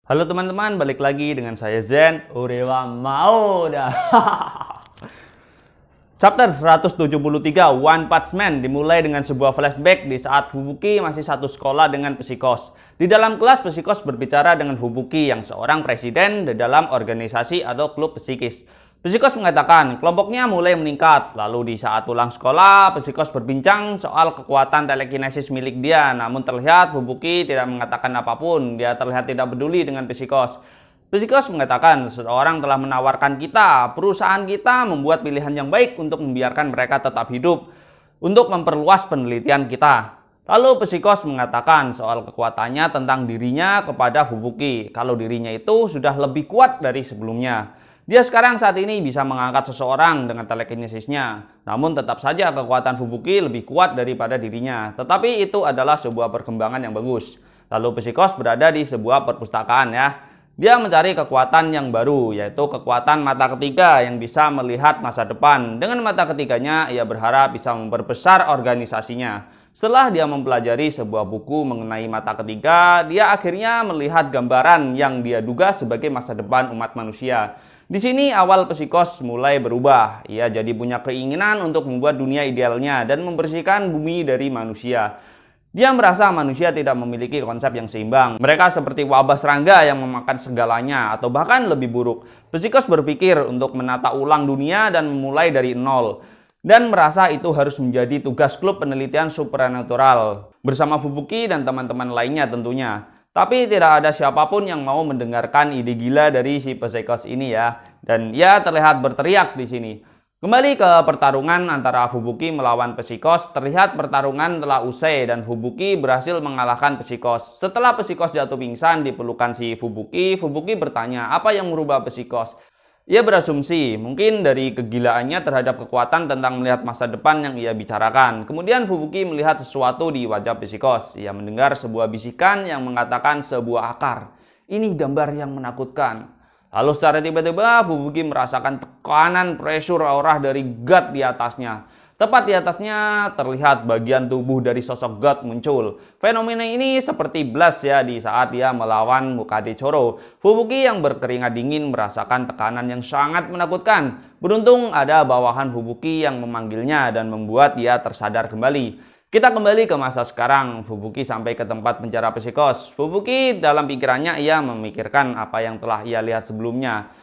Halo teman-teman, balik lagi dengan saya Zen. Urewa mau dah. Chapter 173 One Punch Man dimulai dengan sebuah flashback di saat Fubuki masih satu sekolah dengan Psikos. Di dalam kelas, Psikos berbicara dengan Fubuki yang seorang presiden di dalam organisasi atau klub psikis. Psikos mengatakan kelompoknya mulai meningkat. Lalu di saat pulang sekolah, Psikos berbincang soal kekuatan telekinesis milik dia. Namun terlihat Fubuki tidak mengatakan apapun. Dia terlihat tidak peduli dengan Psikos. Psikos mengatakan seseorang telah menawarkan kita, perusahaan kita membuat pilihan yang baik untuk membiarkan mereka tetap hidup untuk memperluas penelitian kita. Lalu Psikos mengatakan soal kekuatannya tentang dirinya kepada Fubuki. Kalau dirinya itu sudah lebih kuat dari sebelumnya. Dia sekarang saat ini bisa mengangkat seseorang dengan telekinesisnya. Namun tetap saja kekuatan Fubuki lebih kuat daripada dirinya. Tetapi itu adalah sebuah perkembangan yang bagus. Lalu Psikos berada di sebuah perpustakaan ya. Dia mencari kekuatan yang baru, yaitu kekuatan mata ketiga yang bisa melihat masa depan. Dengan mata ketiganya, ia berharap bisa memperbesar organisasinya. Setelah dia mempelajari sebuah buku mengenai mata ketiga, dia akhirnya melihat gambaran yang dia duga sebagai masa depan umat manusia. Di sini awal Psikos mulai berubah. Ia jadi punya keinginan untuk membuat dunia idealnya dan membersihkan bumi dari manusia. Dia merasa manusia tidak memiliki konsep yang seimbang. Mereka seperti wabah serangga yang memakan segalanya atau bahkan lebih buruk. Psikos berpikir untuk menata ulang dunia dan memulai dari nol. Dan merasa itu harus menjadi tugas klub penelitian supernatural bersama Fubuki dan teman-teman lainnya tentunya. Tapi tidak ada siapapun yang mau mendengarkan ide gila dari si Psikos ini ya. Dan ia terlihat berteriak di sini. Kembali ke pertarungan antara Fubuki melawan Psikos. Terlihat pertarungan telah usai dan Fubuki berhasil mengalahkan Psikos. Setelah Psikos jatuh pingsan di pelukan si Fubuki, Fubuki bertanya apa yang merubah Psikos. Ia berasumsi mungkin dari kegilaannya terhadap kekuatan tentang melihat masa depan yang ia bicarakan. Kemudian Fubuki melihat sesuatu di wajah Psikos. Ia mendengar sebuah bisikan yang mengatakan sebuah akar. Ini gambar yang menakutkan. Lalu secara tiba-tiba Fubuki merasakan tekanan pressure aura dari God di atasnya. Tepat di atasnya terlihat bagian tubuh dari sosok God muncul. Fenomena ini seperti blast ya di saat dia melawan Mukade Choro. Fubuki yang berkeringat dingin merasakan tekanan yang sangat menakutkan. Beruntung ada bawahan Fubuki yang memanggilnya dan membuat dia tersadar kembali. Kita kembali ke masa sekarang. Fubuki sampai ke tempat penjara Psikos. Fubuki dalam pikirannya ia memikirkan apa yang telah ia lihat sebelumnya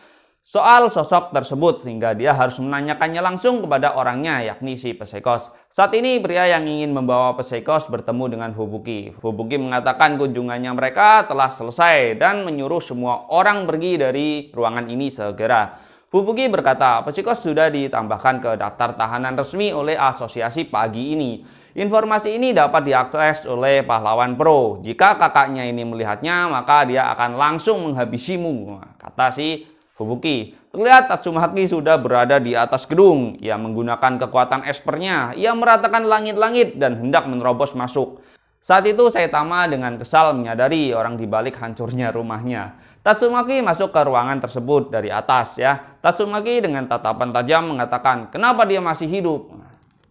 soal sosok tersebut sehingga dia harus menanyakannya langsung kepada orangnya yakni si Psikos. Saat ini pria yang ingin membawa Psikos bertemu dengan Fubuki. Fubuki mengatakan kunjungannya mereka telah selesai dan menyuruh semua orang pergi dari ruangan ini segera. Fubuki berkata Psikos sudah ditambahkan ke daftar tahanan resmi oleh asosiasi pagi ini. Informasi ini dapat diakses oleh pahlawan pro. Jika kakaknya ini melihatnya maka dia akan langsung menghabisimu, kata si Fubuki. Terlihat Tatsumaki sudah berada di atas gedung. Ia menggunakan kekuatan espernya. Ia meratakan langit-langit dan hendak menerobos masuk. Saat itu Saitama dengan kesal menyadari orang di balik hancurnya rumahnya. Tatsumaki masuk ke ruangan tersebut dari atas ya. Tatsumaki dengan tatapan tajam mengatakan, "Kenapa dia masih hidup?"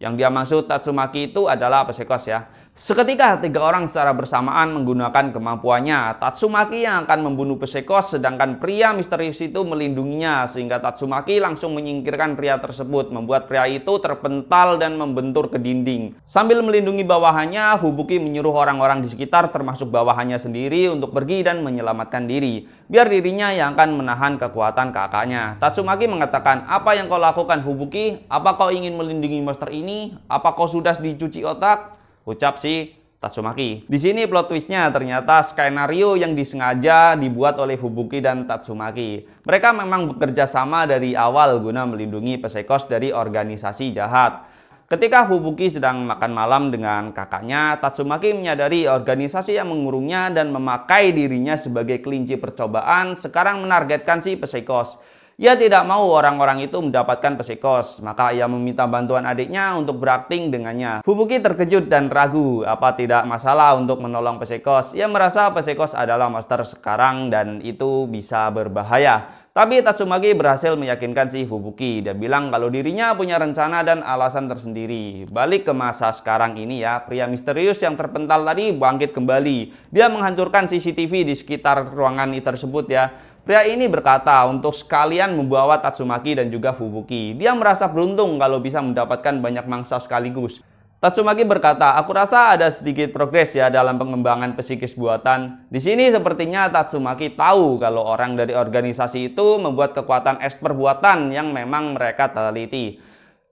Yang dia maksud Tatsumaki itu adalah Psikos ya. Seketika tiga orang secara bersamaan menggunakan kemampuannya. Tatsumaki yang akan membunuh Psikos sedangkan pria misterius itu melindunginya sehingga Tatsumaki langsung menyingkirkan pria tersebut membuat pria itu terpental dan membentur ke dinding. Sambil melindungi bawahannya, Fubuki menyuruh orang-orang di sekitar termasuk bawahannya sendiri untuk pergi dan menyelamatkan diri. Biar dirinya yang akan menahan kekuatan kakaknya. Tatsumaki mengatakan, "Apa yang kau lakukan Fubuki? Apa kau ingin melindungi monster ini? Apa kau sudah dicuci otak?" Ucap si Tatsumaki. Di sini plot twistnya ternyata skenario yang disengaja dibuat oleh Fubuki dan Tatsumaki. Mereka memang bekerja sama dari awal guna melindungi Psikos dari organisasi jahat. Ketika Fubuki sedang makan malam dengan kakaknya, Tatsumaki menyadari organisasi yang mengurungnya dan memakai dirinya sebagai kelinci percobaan sekarang menargetkan si Psikos. Ia tidak mau orang-orang itu mendapatkan Psikos, maka ia meminta bantuan adiknya untuk berakting dengannya. Fubuki terkejut dan ragu, apa tidak masalah untuk menolong Psikos. Ia merasa Psikos adalah monster sekarang dan itu bisa berbahaya. Tapi Tatsumaki berhasil meyakinkan si Fubuki. Dia bilang kalau dirinya punya rencana dan alasan tersendiri. Balik ke masa sekarang ini ya, pria misterius yang terpental tadi bangkit kembali. Dia menghancurkan CCTV di sekitar ruangan tersebut ya. Pria ini berkata untuk sekalian membawa Tatsumaki dan juga Fubuki. Dia merasa beruntung kalau bisa mendapatkan banyak mangsa sekaligus. Tatsumaki berkata, aku rasa ada sedikit progres ya dalam pengembangan psikis buatan. Di sini sepertinya Tatsumaki tahu kalau orang dari organisasi itu membuat kekuatan esper buatan yang memang mereka teliti.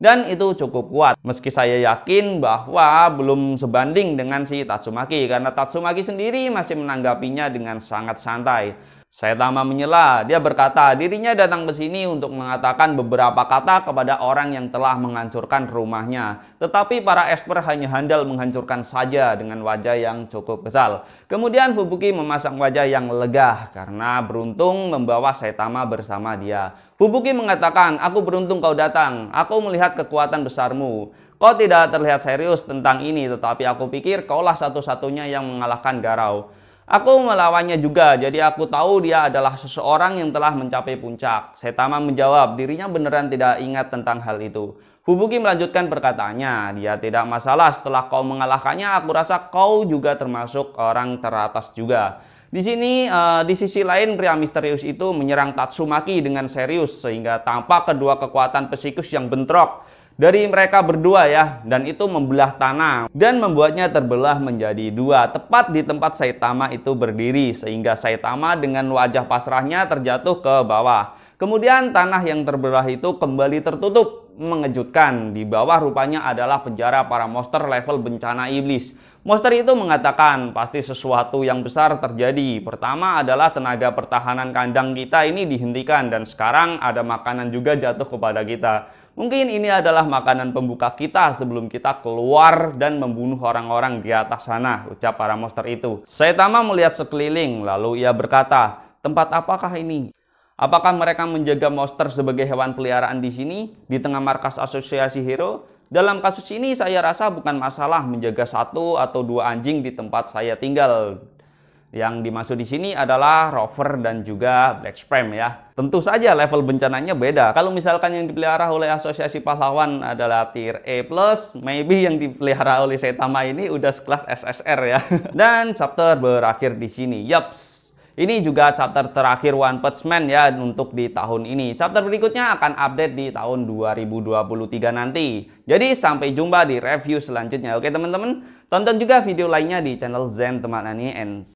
Dan itu cukup kuat. Meski saya yakin bahwa belum sebanding dengan si Tatsumaki, karena Tatsumaki sendiri masih menanggapinya dengan sangat santai. Saitama menyela, dia berkata dirinya datang ke sini untuk mengatakan beberapa kata kepada orang yang telah menghancurkan rumahnya. Tetapi para esper hanya handal menghancurkan saja dengan wajah yang cukup kesal. Kemudian Fubuki memasang wajah yang lega karena beruntung membawa Saitama bersama dia. Fubuki mengatakan, aku beruntung kau datang, aku melihat kekuatan besarmu. Kau tidak terlihat serius tentang ini, tetapi aku pikir kaulah satu-satunya yang mengalahkan Garou. Aku melawannya juga, jadi aku tahu dia adalah seseorang yang telah mencapai puncak. Saitama menjawab, dirinya beneran tidak ingat tentang hal itu. Fubuki melanjutkan perkataannya, dia tidak masalah setelah kau mengalahkannya, aku rasa kau juga termasuk orang teratas juga. Di sini, di sisi lain, pria misterius itu menyerang Tatsumaki dengan serius, sehingga tampak kedua kekuatan psikus yang bentrok dari mereka berdua ya, dan itu membelah tanah dan membuatnya terbelah menjadi dua tepat di tempat Saitama itu berdiri, sehingga Saitama dengan wajah pasrahnya terjatuh ke bawah. Kemudian tanah yang terbelah itu kembali tertutup. Mengejutkan, di bawah rupanya adalah penjara para monster level bencana iblis. Monster itu mengatakan pasti sesuatu yang besar terjadi. Pertama adalah tenaga pertahanan kandang kita ini dihentikan, dan sekarang ada makanan juga jatuh kepada kita. Mungkin ini adalah makanan pembuka kita sebelum kita keluar dan membunuh orang-orang di atas sana, ucap para monster itu. Saitama melihat sekeliling, lalu ia berkata, tempat apakah ini? Apakah mereka menjaga monster sebagai hewan peliharaan di sini, di tengah markas asosiasi hero? Dalam kasus ini saya rasa bukan masalah menjaga satu atau dua anjing di tempat saya tinggal. Yang dimaksud di sini adalah Rover dan juga Black Spam ya. Tentu saja level bencananya beda. Kalau misalkan yang dipelihara oleh asosiasi pahlawan adalah tier A+, maybe yang dipelihara oleh Saitama ini udah sekelas SSR ya. Dan chapter berakhir di sini. Yaps. Ini juga chapter terakhir One Punch Man ya untuk di tahun ini. Chapter berikutnya akan update di tahun 2023 nanti. Jadi sampai jumpa di review selanjutnya. Oke teman-teman, tonton juga video lainnya di channel Zen Teman Anime and